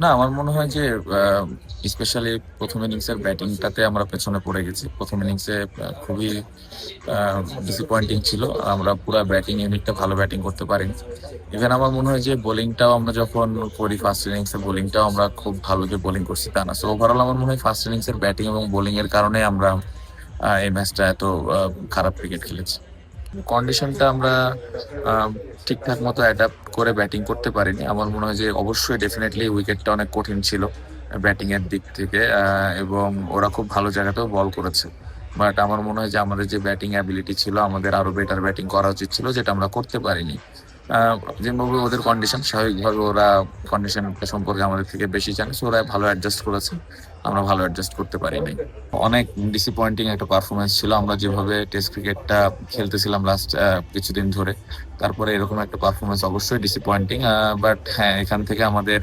না, আমার মনে হয় যে স্পেশালি প্রথম ইনিংসের ব্যাটিংটাতে আমরা পেছনে পড়ে গেছি। প্রথম ইনিংসে খুবই ডিসঅ্যাপয়েন্টিং ছিল। আমরা পুরা ব্যাটিং ইউনিটটা ভালো ব্যাটিং করতে পারিনি। ইভেন আমার মনে হয় যে বোলিংটাও আমরা যখন করি ফার্স্ট ইনিংসে বোলিংটাও আমরা খুব ভালো যে বোলিং করছি তা না। সো ওভারঅল আমার মনে হয় ফার্স্ট ইনিংসের ব্যাটিং এবং বোলিং এর কারণে আমরা এই ম্যাচটা এত খারাপ ক্রিকেট খেলেছি। কন্ডিশনটা আমরা আহ, ঠিকঠাক মতো অ্যাডাপ্ট করে ব্যাটিং করতে পারিনি। আমার মনে হয় যে অবশ্যই ডেফিনেটলি উইকেটটা অনেক কঠিন ছিল ব্যাটিং এর দিক থেকে, এবং ওরা খুব ভালো জায়গাতেও বল করেছে। বাট আমার মনে হয় যে আমাদের যে ব্যাটিং অ্যাবিলিটি ছিল, আমাদের আরো বেটার ব্যাটিং করা উচিত ছিল, যেটা আমরা করতে পারিনি। যেভাবে ওদের কন্ডিশন, স্বাভাবিকভাবে ওরা কন্ডিশন সম্পর্কে আমাদের থেকে বেশি জানে, so ওরা ভালো অ্যাডজাস্ট করেছে, আমরা ভালো অ্যাডজাস্ট করতে পারিনি। অনেক ডিসঅ্যাপয়েন্টিং একটা পারফরমেন্স ছিল। আমরা যেভাবে টেস্ট ক্রিকেটটা খেলতেছিলাম লাস্ট কিছুদিন ধরে, তারপরে এরকম একটা পারফরমেন্স অবশ্যই ডিসঅ্যাপয়েন্টিং। বাট হ্যাঁ, এখান থেকে আমাদের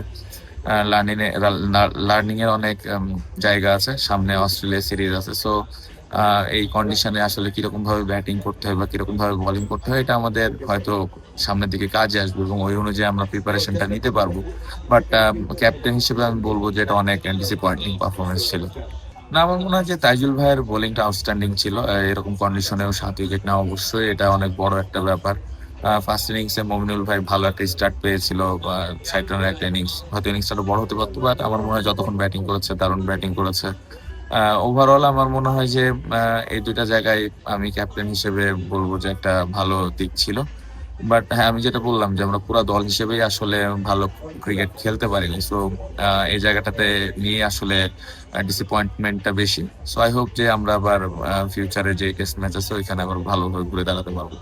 লার্নিং এর অনেক জায়গা আছে। সামনে অস্ট্রেলিয়া সিরিজ আছে, সো এই কন্ডিশনে আসলে কিরকম ভাবে ব্যাটিং করতে হয় বা কিরকম ভাবে বোলিং করতে হয়, এটা আমাদের হয়তো সামনের দিকে কাজে আসবে এবং ওই অনুযায়ী আমরা প্রিপারেশনটা নিতে পারবো। বাট ক্যাপ্টেন হিসেবে আমি বলবো যে এটা অনেক ডিসঅ্যাপয়েন্টিং পারফরমেন্স ছিল। না, আমার মনে হয় যে তাইজুল ভাইয়ের বোলিংটা আউটস্ট্যান্ডিং ছিল। এরকম কন্ডিশনেও 7 উইকেট নেওয়া অবশ্যই এটা অনেক বড় একটা ব্যাপার। ফার্স্ট ইনিংসে মমিনুল ভাই ভালো একটা স্টার্ট পেয়েছিল, 60 রানের একটা ইনিংস, হয়তো ইনিংসটা আরো বড় হতে পারতো, বাট আমার মনে হয় যতক্ষণ ব্যাটিং করেছে দারুণ ব্যাটিং করেছে। ওভারঅল আমার মনে হয় যে এই দুইটা জায়গায় আমি ক্যাপ্টেন হিসেবে বলবো যে একটা ভালো দিক ছিল। বাট হ্যাঁ, আমি যেটা বললাম যে আমরা পুরা দল হিসেবেই আসলে ভালো ক্রিকেট খেলতে পারিনি। সো এই জায়গাটাতে নিয়ে আসলে ডিসঅ্যাপয়েন্টমেন্টটা বেশি। সো আই হোপ যে আমরা আবার ফিউচারে যে টেস্ট ম্যাচ আছে ওইখানে আবার ভালোভাবে ঘুরে দাঁড়াতে পারবো।